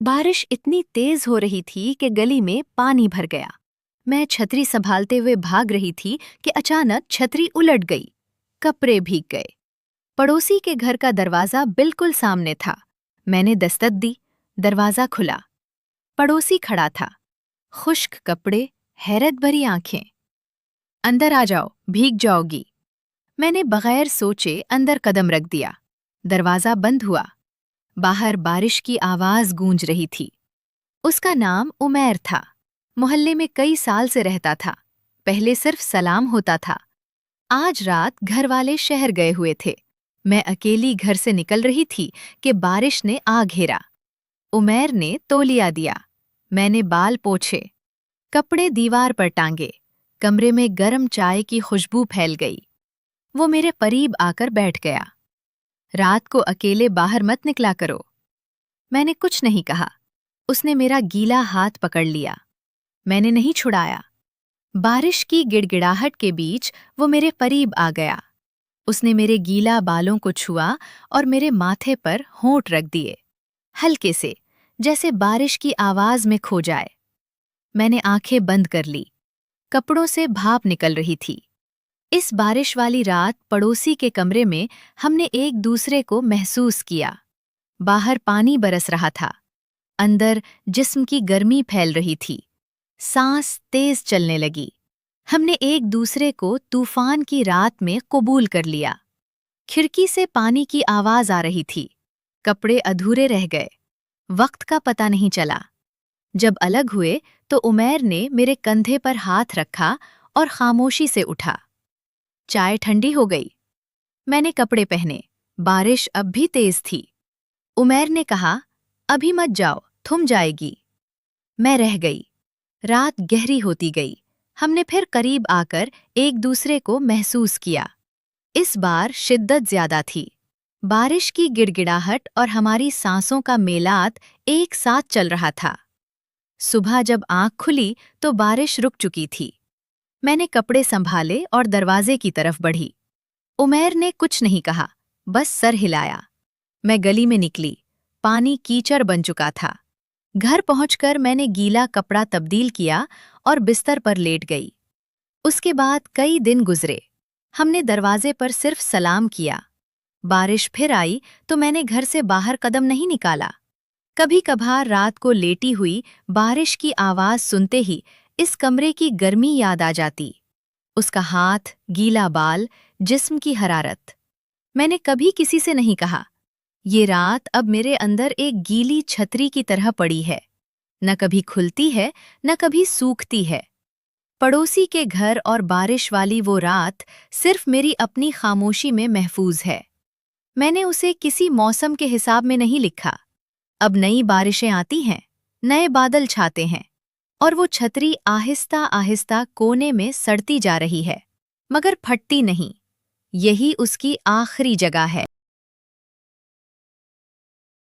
बारिश इतनी तेज हो रही थी कि गली में पानी भर गया। मैं छतरी संभालते हुए भाग रही थी कि अचानक छतरी उलट गई। कपड़े भीग गए। पड़ोसी के घर का दरवाजा बिल्कुल सामने था। मैंने दस्तक दी। दरवाजा खुला। पड़ोसी खड़ा था। खुश्क कपड़े, हैरत भरी आंखें। अंदर आ जाओ, भीग जाओगी। मैंने बगैर सोचे अंदर कदम रख दिया। दरवाजा बंद हुआ। बाहर बारिश की आवाज गूंज रही थी। उसका नाम उमैर था। मोहल्ले में कई साल से रहता था। पहले सिर्फ सलाम होता था। आज रात घर वाले शहर गए हुए थे। मैं अकेली घर से निकल रही थी कि बारिश ने आ घेरा। उमैर ने तौलिया दिया। मैंने बाल पोंछे। कपड़े दीवार पर टांगे। कमरे में गर्म चाय की खुशबू फैल गई। वो मेरे करीब आकर बैठ गया। रात को अकेले बाहर मत निकला करो। मैंने कुछ नहीं कहा। उसने मेरा गीला हाथ पकड़ लिया। मैंने नहीं छुड़ाया। बारिश की गिड़गिड़ाहट के बीच वो मेरे करीब आ गया। उसने मेरे गीला बालों को छुआ और मेरे माथे पर होंठ रख दिए, हल्के से, जैसे बारिश की आवाज में खो जाए। मैंने आंखें बंद कर ली। कपड़ों से भाप निकल रही थी। इस बारिश वाली रात पड़ोसी के कमरे में हमने एक दूसरे को महसूस किया। बाहर पानी बरस रहा था। अंदर जिस्म की गर्मी फैल रही थी। सांस तेज चलने लगी। हमने एक दूसरे को तूफान की रात में कबूल कर लिया। खिड़की से पानी की आवाज आ रही थी। कपड़े अधूरे रह गए। वक्त का पता नहीं चला। जब अलग हुए तो उमैर ने मेरे कंधे पर हाथ रखा और खामोशी से उठा। चाय ठंडी हो गई। मैंने कपड़े पहने। बारिश अब भी तेज थी। उमैर ने कहा, अभी मत जाओ, थम जाएगी। मैं रह गई। रात गहरी होती गई। हमने फिर करीब आकर एक दूसरे को महसूस किया। इस बार शिद्दत ज्यादा थी। बारिश की गिड़गिड़ाहट और हमारी सांसों का मेलात एक साथ चल रहा था। सुबह जब आंख खुली तो बारिश रुक चुकी थी। मैंने कपड़े संभाले और दरवाजे की तरफ बढ़ी। उमैर ने कुछ नहीं कहा, बस सर हिलाया। मैं गली में निकली। पानी कीचड़ बन चुका था। घर पहुंचकर मैंने गीला कपड़ा तब्दील किया और बिस्तर पर लेट गई। उसके बाद कई दिन गुजरे। हमने दरवाजे पर सिर्फ सलाम किया। बारिश फिर आई तो मैंने घर से बाहर कदम नहीं निकाला। कभी कभार रात को लेटी हुई बारिश की आवाज सुनते ही इस कमरे की गर्मी याद आ जाती। उसका हाथ, गीला बाल, जिस्म की हरारत। मैंने कभी किसी से नहीं कहा। ये रात अब मेरे अंदर एक गीली छतरी की तरह पड़ी है। न कभी खुलती है, न कभी सूखती है। पड़ोसी के घर और बारिश वाली वो रात सिर्फ मेरी अपनी खामोशी में महफूज है। मैंने उसे किसी मौसम के हिसाब में नहीं लिखा। अब नई बारिशें आती हैं, नए बादल छाते हैं, और वो छतरी आहिस्ता आहिस्ता कोने में सड़ती जा रही है, मगर फटती नहीं। यही उसकी आखिरी जगह है।